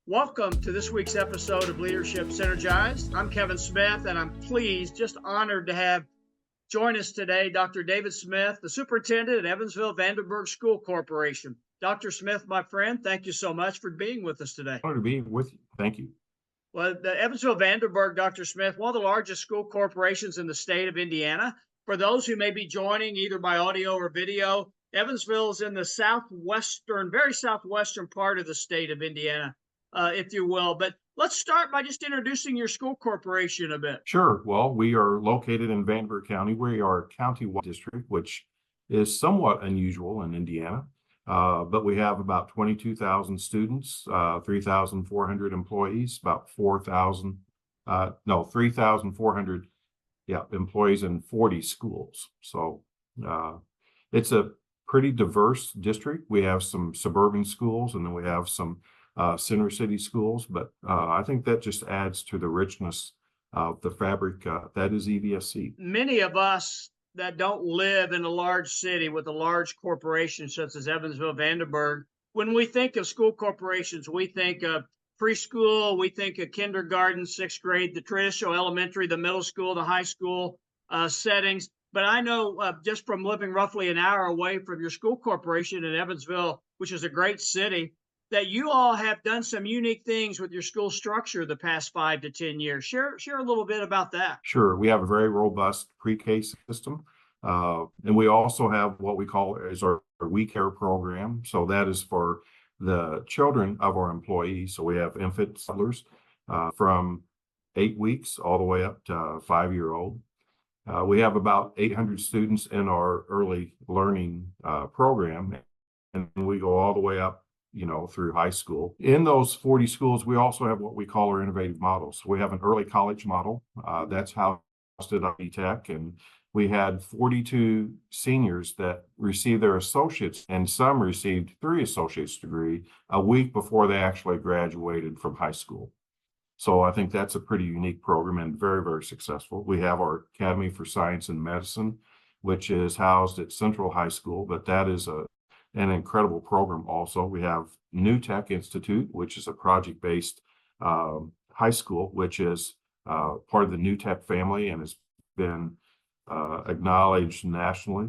Welcome to this week's episode of Leadership Synergized. I'm Kevin Smith, and I'm pleased, just honored to have join us today Dr. David Smith, the Superintendent at Evansville Vanderburgh School Corporation. Dr. Smith, my friend, thank you so much for being with us today. Honored to be with you. Thank you. Well, the Evansville Vanderburgh, Dr. Smith, one of the largest school corporations in the state of Indiana. For those who may be joining either by audio or video, Evansville is in the very southwestern part of the state of Indiana, if you will. But let's start by just introducing your school corporation a bit. Sure. Well, we are located in Vanderburgh County. We are a county-wide district, which is somewhat unusual in Indiana. But we have about 22,000 students, 3,400 employees, about 3,400 employees in 40 schools. So it's a pretty diverse district. We have some suburban schools, and then we have some center city schools, but I think that just adds to the richness of the fabric that is EVSC. Many of us that don't live in a large city with a large corporation such as Evansville Vanderburgh, when we think of school corporations, we think of preschool, we think of kindergarten, sixth grade, the traditional elementary, the middle school, the high school settings. But I know just from living roughly an hour away from your school corporation in Evansville, which is a great city, that you all have done some unique things with your school structure the past 5 to 10 years. Share a little bit about that. Sure. We have a very robust pre-K system. And we also have what we call is our We Care program. So that is for the children of our employees. So we have infant toddlers from 8 weeks all the way up to 5-year-old. We have about 800 students in our early learning program, and we go all the way up through high school. In those 40 schools, we also have what we call our innovative models. We have an early college model that's housed at Tech, and we had 42 seniors that received their associates, and some received 3 associate's degree a week before they actually graduated from high school. So I think that's a pretty unique program and very, very successful. We have our Academy for Science and Medicine, which is housed at Central High School, but that is an incredible program also. We have New Tech Institute, which is a project-based high school, which is part of the New Tech family and has been acknowledged nationally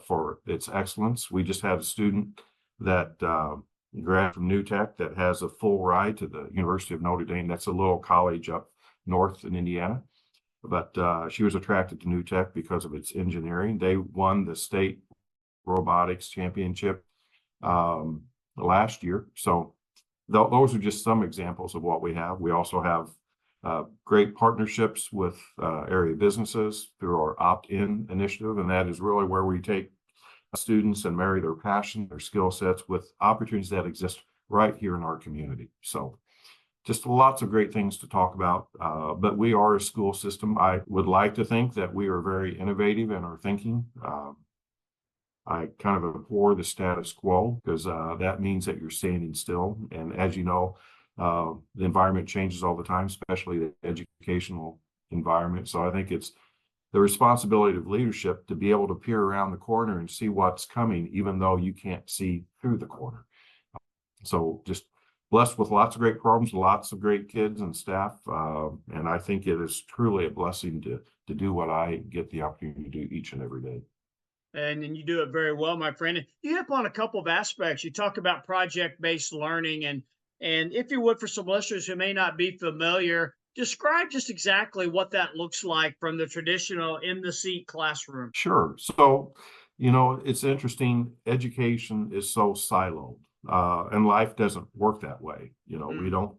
for its excellence. We just had a student that graduated from New Tech that has a full ride to the University of Notre Dame. That's a little college up north in Indiana. But she was attracted to New Tech because of its engineering. They won the state robotics championship last year. So those are just some examples of what we have. We also have great partnerships with area businesses through our opt-in initiative, and that is really where we take students and marry their passion, their skill sets with opportunities that exist right here in our community. So just lots of great things to talk about, but we are a school system. I would like to think that we are very innovative in our thinking. I kind of abhor the status quo because that means that you're standing still. And as you know, the environment changes all the time, especially the educational environment. So I think it's the responsibility of leadership to be able to peer around the corner and see what's coming, even though you can't see through the corner. So just blessed with lots of great programs, lots of great kids and staff. And I think it is truly a blessing to do what I get the opportunity to do each and every day. And you do it very well, my friend. And you hit on a couple of aspects. You talk about project-based learning, and if you would, for some listeners who may not be familiar, describe just exactly what that looks like from the traditional in-the-seat classroom. Sure. So, it's interesting. Education is so siloed, and life doesn't work that way. We don't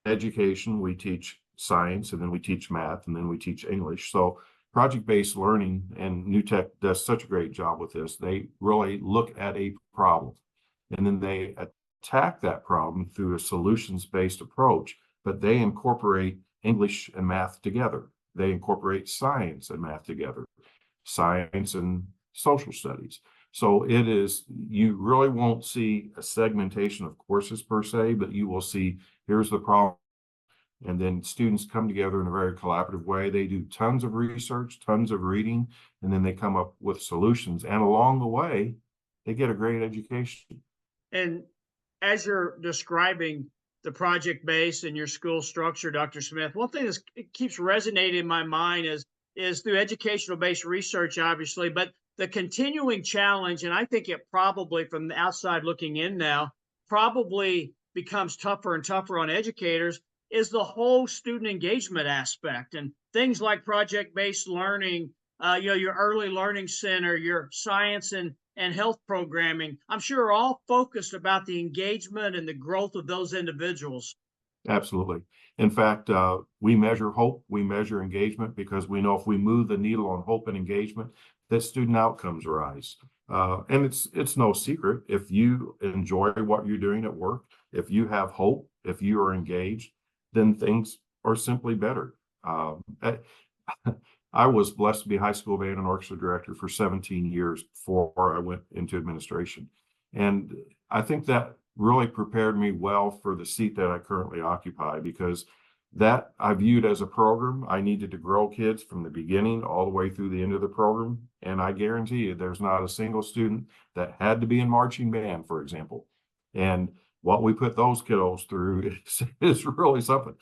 education. We teach science, and then we teach math, and then we teach English. So project-based learning, and New Tech does such a great job with this. They really look at a problem, and then they attack that problem through a solutions-based approach, but they incorporate English and math together. They incorporate science and math together, science and social studies. So you really won't see a segmentation of courses per se, but you will see, here's the problem. And then students come together in a very collaborative way. They do tons of research, tons of reading, and then they come up with solutions. And along the way, they get a great education. And as you're describing the project base and your school structure, Dr. Smith, one thing that keeps resonating in my mind is through educational based research, obviously, but the continuing challenge, and I think it probably from the outside looking in now, probably becomes tougher and tougher on educators, is the whole student engagement aspect and things like project-based learning, your early learning center, your science and health programming, I'm sure are all focused about the engagement and the growth of those individuals. Absolutely. In fact, we measure hope, we measure engagement, because we know if we move the needle on hope and engagement, that student outcomes rise. And it's no secret, if you enjoy what you're doing at work, if you have hope, if you are engaged, then things are simply better. I was blessed to be high school band and orchestra director for 17 years before I went into administration. And I think that really prepared me well for the seat that I currently occupy, because that I viewed as a program. I needed to grow kids from the beginning all the way through the end of the program. And I guarantee you, there's not a single student that had to be in marching band, for example. And what we put those kiddos through is really something.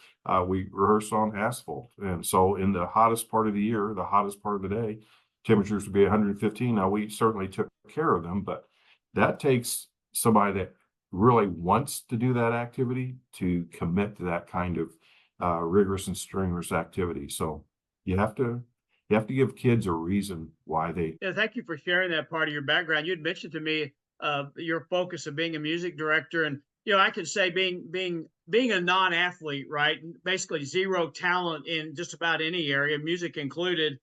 We rehearse on asphalt. And so in the hottest part of the year, the hottest part of the day, temperatures would be 115. Now, we certainly took care of them, but that takes somebody that really wants to do that activity to commit to that kind of rigorous and strenuous activity. So you have to give kids a reason why they. Yeah, thank you for sharing that part of your background. You had mentioned to me your focus of being a music director, and I can say being a non-athlete, right? Basically zero talent in just about any area, music included.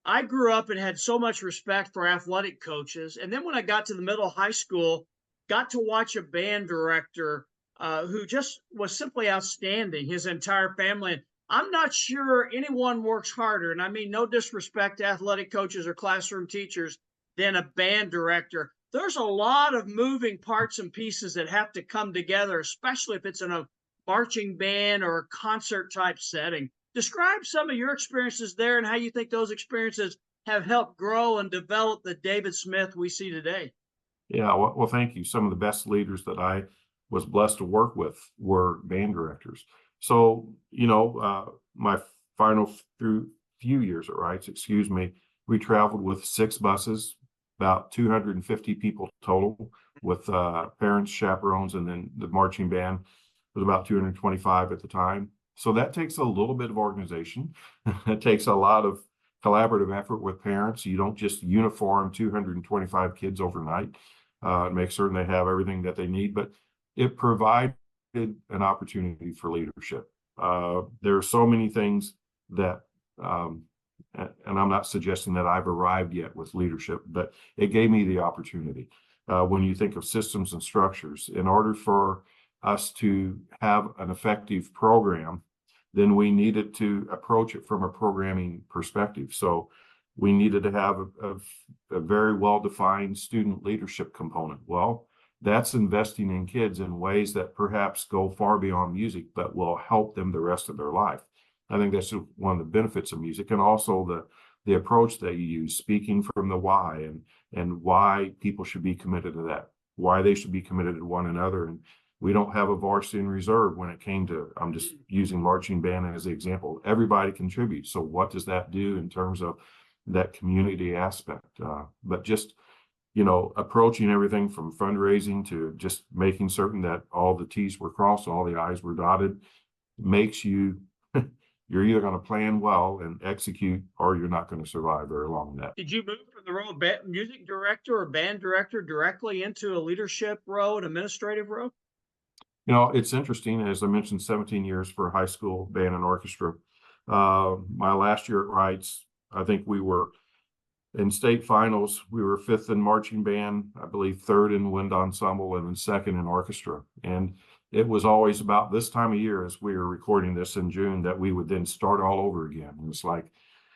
I grew up and had so much respect for athletic coaches, and then when I got to the middle of high school, got to watch a band director who just was simply outstanding. His entire family. I'm not sure anyone works harder, and I mean no disrespect to athletic coaches or classroom teachers, than a band director. There's a lot of moving parts and pieces that have to come together, especially if it's in a marching band or a concert type setting. Describe some of your experiences there and how you think those experiences have helped grow and develop the David Smith we see today. Yeah, well, thank you. Some of the best leaders that I was blessed to work with were band directors. So, my final few years at Wrights, we traveled with 6 buses, about 250 people total, with parents, chaperones, and then the marching band was about 225 at the time. So that takes a little bit of organization. It takes a lot of collaborative effort with parents. You don't just uniform 225 kids overnight. Make certain they have everything that they need, but it provided an opportunity for leadership. There are so many things that, and I'm not suggesting that I've arrived yet with leadership, but it gave me the opportunity. When you think of systems and structures, in order for us to have an effective program, then we needed to approach it from a programming perspective. So we needed to have a very well-defined student leadership component. Well, that's investing in kids in ways that perhaps go far beyond music, but will help them the rest of their life. I think that's one of the benefits of music, and also the approach that you use, speaking from the why, and why people should be committed to that, why they should be committed to one another. And we don't have a varsity and reserve when it came to, I'm just using marching band as the example. Everybody contributes. So what does that do in terms of that community aspect? But just, approaching everything from fundraising to just making certain that all the T's were crossed, all the I's were dotted, makes you, you're either going to plan well and execute, or you're not going to survive very long in that. Did you move from the role of music director or band director directly into a leadership role, an administrative role? It's interesting, as I mentioned, 17 years for high school band and orchestra. My last year at Wrights, I think we were in state finals. We were 5th in marching band, I believe 3rd in wind ensemble, and then 2nd in orchestra. And it was always about this time of year, as we were recording this in June, that we would then start all over again. And it's like,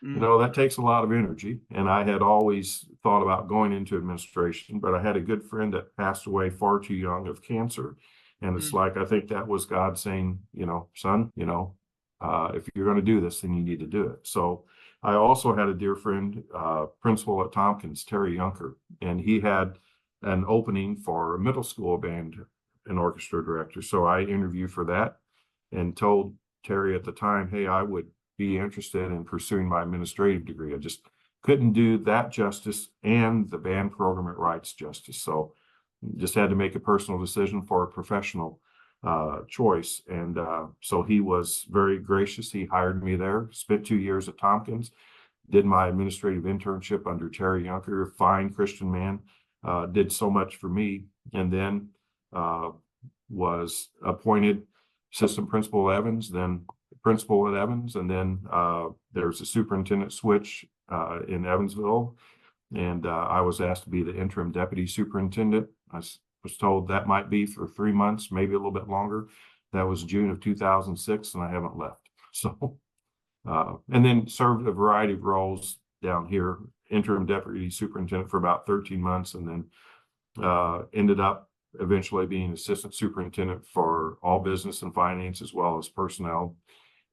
that takes a lot of energy. And I had always thought about going into administration, but I had a good friend that passed away far too young of cancer. And it's like, I think that was God saying, son, if you're going to do this, then you need to do it. So I also had a dear friend, principal at Tompkins, Terry Yunker, and he had an opening for a middle school band an orchestra director. So I interviewed for that and told Terry at the time, hey, I would be interested in pursuing my administrative degree. I just couldn't do that justice and the band program at Wrights justice. So just had to make a personal decision for a professional choice. And so he was very gracious. He hired me there, spent 2 years at Tompkins, did my administrative internship under Terry Yunker, fine Christian man, did so much for me. And then was appointed assistant principal at Evans, then principal at Evans. And then there's a superintendent switch in Evansville. And I was asked to be the interim deputy superintendent. I was told that might be for 3 months, maybe a little bit longer. That was June of 2006, and I haven't left. So, and then served a variety of roles down here, interim deputy superintendent for about 13 months, and then ended up eventually being assistant superintendent for all business and finance as well as personnel.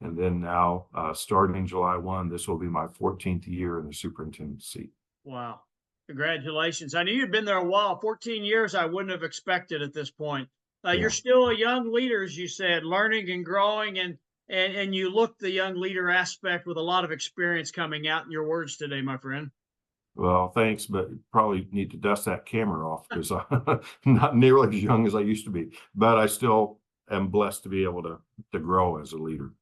And then now, starting July 1, this will be my 14th year in the superintendent seat. Wow. Congratulations. I knew you'd been there a while. 14 years, I wouldn't have expected at this point. Yeah. You're still a young leader, as you said, learning and growing, and you look the young leader aspect with a lot of experience coming out in your words today, my friend. Well, thanks, but probably need to dust that camera off because I'm not nearly as young as I used to be, but I still am blessed to be able to grow as a leader.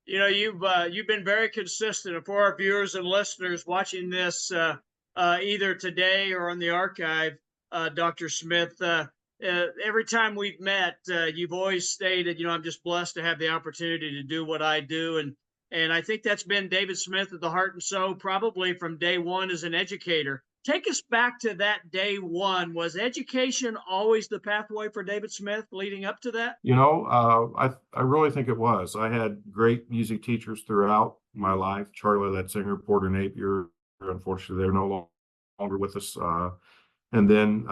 You know, you've been very consistent. And for our viewers and listeners watching this, either today or on the archive, Dr. Smith, every time we've met, you've always stated, you know, I'm just blessed to have the opportunity to do what I do. And I think that's been David Smith at the heart and soul, probably from day one as an educator. Take us back to that day one. Was education always the pathway for David Smith leading up to that? You know, I really think it was. I had great music teachers throughout my life. Charlie Letzinger, Porter Napier, unfortunately, they're no longer with us. And then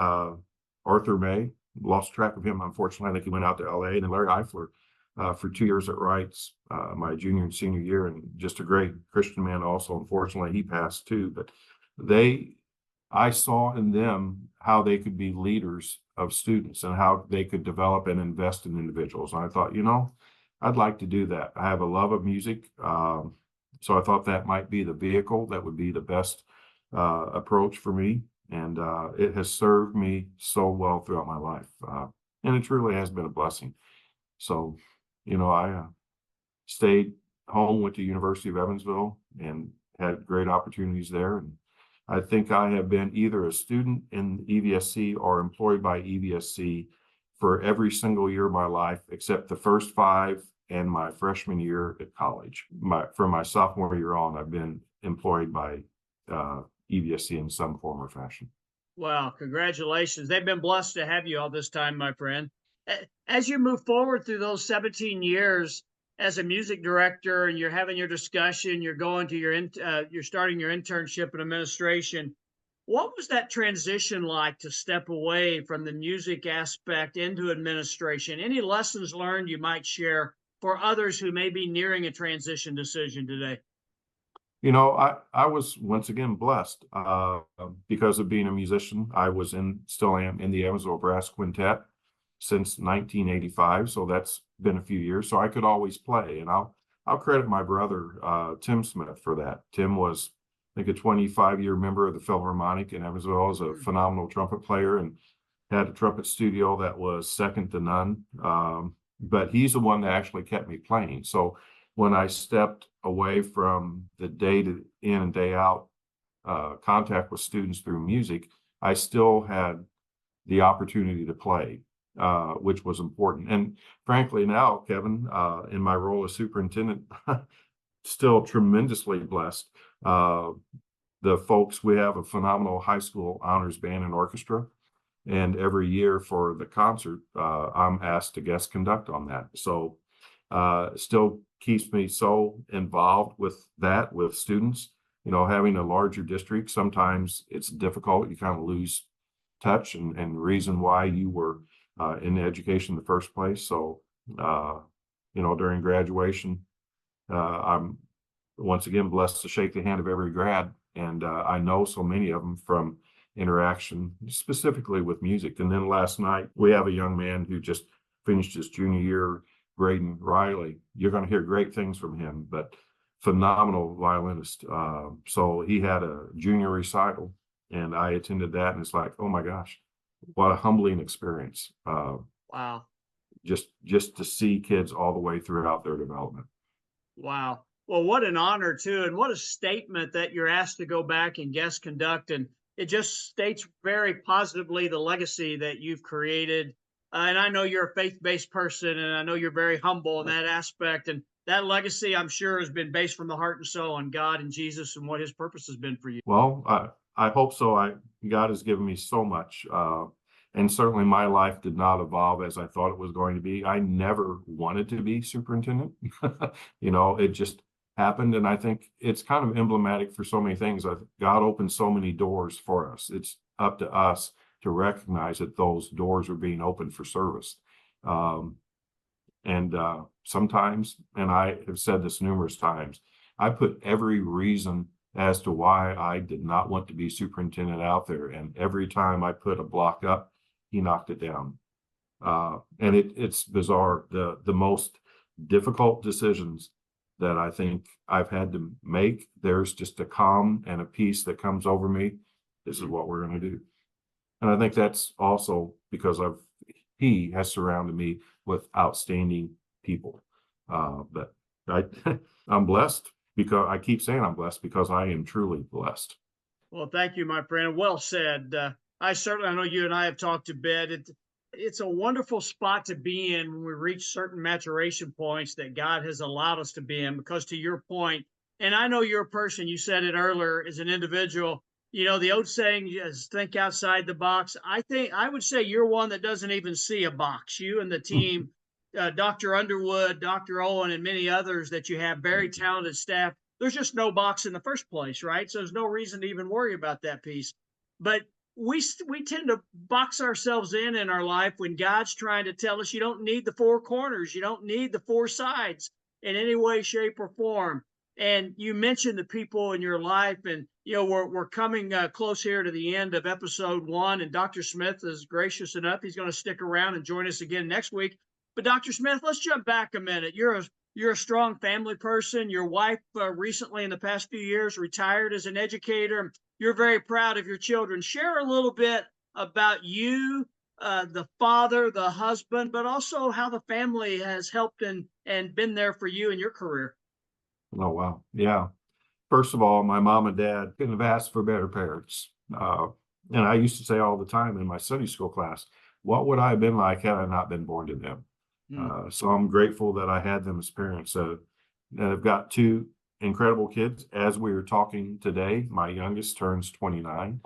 Arthur May, lost track of him, unfortunately. I think he went out to LA. And then Larry Eifler for 2 years at Wrights, my junior and senior year, and just a great Christian man also. Unfortunately, he passed too. But I saw in them how they could be leaders of students and how they could develop and invest in individuals. And I thought, you know, I'd like to do that. I have a love of music. So I thought that might be the vehicle that would be the best approach for me. And it has served me so well throughout my life. And it truly has been a blessing. So, you know, I stayed home, went to University of Evansville and had great opportunities there. And I think I have been either a student in EVSC or employed by EVSC for every single year of my life, except the first 5 and my freshman year at college. From my sophomore year on, I've been employed by EVSC in some form or fashion. Wow, congratulations. They've been blessed to have you all this time, my friend. As you move forward through those 17 years as a music director and you're having your discussion, you're going to you're starting your internship in administration, what was that transition like to step away from the music aspect into administration? Any lessons learned you might share for others who may be nearing a transition decision today? You know, I was once again blessed because of being a musician. I was still am in the Evansville Brass Quintet since 1985. So that's been a few years. So I could always play. And I'll credit my brother, Tim Smith, for that. Tim was, I think, a 25-year member of the Philharmonic in Evansville, as a phenomenal trumpet player and had a trumpet studio that was second to none. But he's the one that actually kept me playing. So when I stepped away from the day in and day out contact with students through music, I still had the opportunity to play, which was important. And frankly, now, Kevin, in my role as superintendent, still tremendously blessed. The folks, we have a phenomenal high school honors band and orchestra. And every year for the concert, I'm asked to guest conduct on that. So still keeps me so involved with that, with students. You know, having a larger district, sometimes it's difficult. You kind of lose touch and reason why you were in education in the first place. So, you know, during graduation, I'm once again blessed to shake the hand of every grad. And I know so many of them from interaction, specifically with music. And then last night, we have a young man who just finished his junior year, Braden Riley. You're going to hear great things from him, but phenomenal violinist. So he had a junior recital, and I attended that, and it's like, oh my gosh, what a humbling experience. Wow. Just to see kids all the way throughout their development. Wow. Well, what an honor too, and what a statement that you're asked to go back and guest conduct, and it just states very positively the legacy that you've created. And I know you're a faith-based person, and I know you're very humble in that aspect. And that legacy, I'm sure, has been based from the heart and soul on God and Jesus and what His purpose has been for you. Well, I hope so. God has given me so much. And certainly my life did not evolve as I thought it was going to be. I never wanted to be superintendent. It just happened. And I think it's kind of emblematic for so many things. God opened so many doors for us. It's up to us to recognize that those doors are being opened for service. Sometimes, and I have said this numerous times, I put every reason as to why I did not want to be superintendent out there. And every time I put a block up, He knocked it down. And it's bizarre. The most difficult decisions that I think I've had to make, there's just a calm and a peace that comes over me. This is what we're going to do. And I think that's also because He has surrounded me with outstanding people. But I'm blessed, because I keep saying I'm blessed because I am truly blessed. Well, thank you, my friend. Well said. I know you and I have talked a bit. It's a wonderful spot to be in when we reach certain maturation points that God has allowed us to be in, because to your point, and I know you're a person, you said it earlier, as an individual, the old saying is think outside the box. I would say you're one that doesn't even see a box. You and the team, Dr. Underwood, Dr. Owen, and many others that you have, very talented staff. There's just no box in the first place, right? So there's no reason to even worry about that piece. But we tend to box ourselves in our life when God's trying to tell us you don't need the four corners, you don't need the four sides in any way, shape, or form. And you mentioned the people in your life, and we're coming close here to the end of episode 1, and Dr. Smith is gracious enough; he's going to stick around and join us again next week. But Dr. Smith, let's jump back a minute. You're a strong family person. Your wife recently, in the past few years, retired as an educator. You're very proud of your children. Share a little bit about you, the father, the husband, but also how the family has helped and been there for you in your career. Oh, wow. Yeah. First of all, my mom and dad couldn't have asked for better parents. And I used to say all the time in my Sunday school class, what would I have been like had I not been born to them? So I'm grateful that I had them as parents. I've got 2 incredible kids. As we were talking today, my youngest turns 29.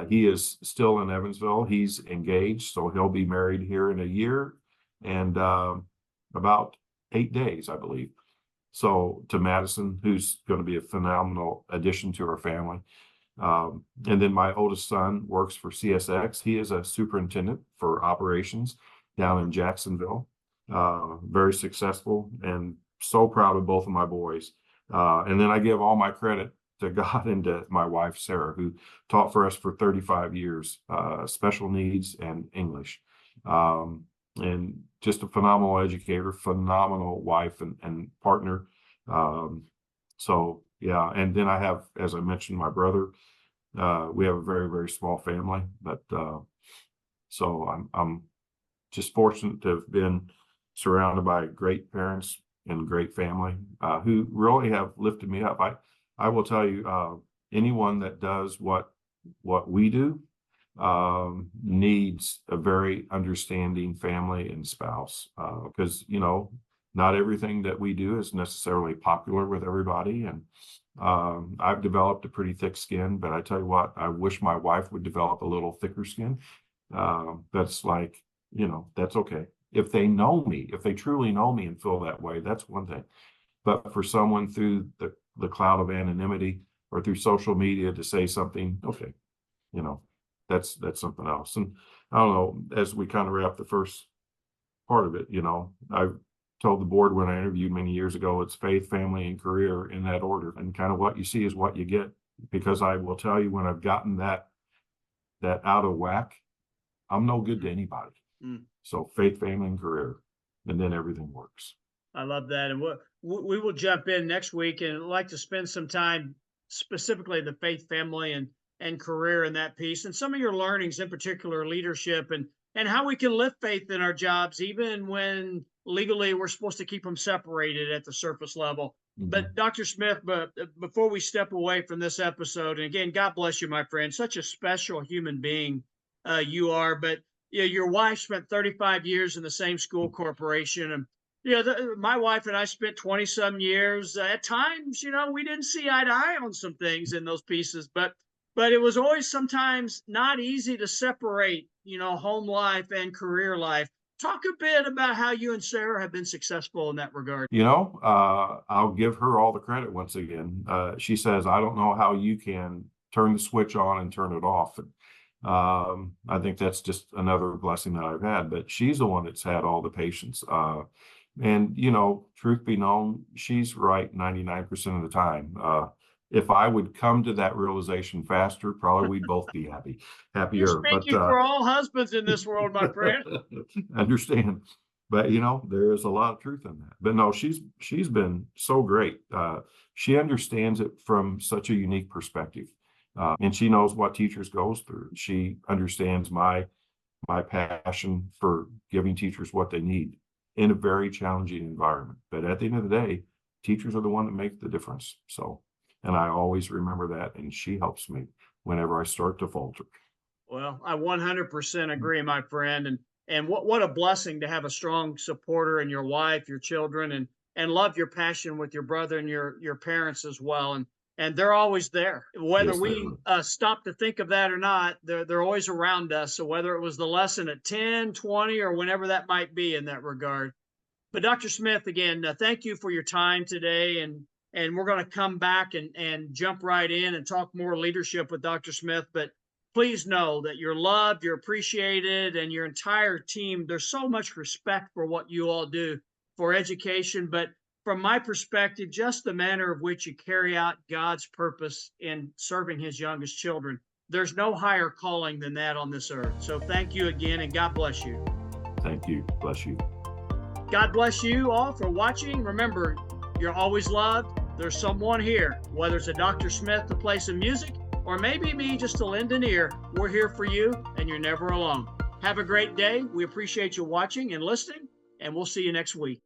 He is still in Evansville. He's engaged, so he'll be married here in a year and about 8 days, I believe. So to Madison, who's going to be a phenomenal addition to our family. And then my oldest son works for CSX. He is a superintendent for operations down in Jacksonville. Very successful, and so proud of both of my boys. And then I give all my credit to God and to my wife, Sarah, who taught for us for 35 years, special needs and English. And just a phenomenal educator, phenomenal wife and partner. So, yeah. And then I have, as I mentioned, my brother. We have a very, very small family, but so I'm just fortunate to have been surrounded by great parents and great family who really have lifted me up. I will tell you, anyone that does what we do needs a very understanding family and spouse, because not everything that we do is necessarily popular with everybody. And I've developed a pretty thick skin, but I tell you what, I wish my wife would develop a little thicker skin. That's like, that's okay. If they know me, if they truly know me and feel that way, that's one thing. But for someone through the cloud of anonymity or through social media to say something, okay, that's something else. And I don't know, as we kind of wrap the first part of it, I told the board when I interviewed many years ago, it's faith, family, and career in that order. And kind of what you see is what you get, because I will tell you, when I've gotten that that out of whack, I'm no good to anybody. Mm. So faith, family, and career, and then everything works. I love that. And we will jump in next week and I'd like to spend some time specifically the faith, family, and career in that piece, and some of your learnings, in particular leadership, and how we can live faith in our jobs, even when legally we're supposed to keep them separated at the surface level. Mhm. But Dr. Smith, but before we step away from this episode, and again, God bless you, my friend, such a special human being you are. But yeah, your wife spent 35 years in the same school corporation, and my wife and I spent 20 some years. At times, we didn't see eye to eye on some things in those pieces, but it was always sometimes not easy to separate, home life and career life. Talk a bit about how you and Sarah have been successful in that regard. I'll give her all the credit once again. She says, I don't know how you can turn the switch on and turn it off. And, I think that's just another blessing that I've had, but she's the one that's had all the patience. And, truth be known, she's right 99% of the time. If I would come to that realization faster, probably we'd both be happier. You're speaking for all husbands in this world, my friend. Understand. But there is a lot of truth in that. But no, she's been so great. She understands it from such a unique perspective. And she knows what teachers goes through. She understands my passion for giving teachers what they need in a very challenging environment. But at the end of the day, teachers are the one that make the difference. So, and I always remember that, and she helps me whenever I start to falter. Well, I 100% agree, my friend. And what a blessing to have a strong supporter in your wife, your children, and love your passion with your brother and your parents as well. And they're always there, whether Yes, we stop to think of that or not. They're always around us. So whether it was the lesson at 10, 20, or whenever that might be in that regard. But Dr. Smith, again, thank you for your time today. And we're going to come back and jump right in and talk more leadership with Dr. Smith. But please know that you're loved, you're appreciated, and your entire team, there's so much respect for what you all do for education. But from my perspective, just the manner of which you carry out God's purpose in serving his youngest children. There's no higher calling than that on this earth. So thank you again, and God bless you. Thank you. Bless you. God bless you all for watching. Remember, you're always loved. There's someone here, whether it's a Dr. Smith to play some music, or maybe me just to lend an ear. We're here for you, and you're never alone. Have a great day. We appreciate you watching and listening, and we'll see you next week.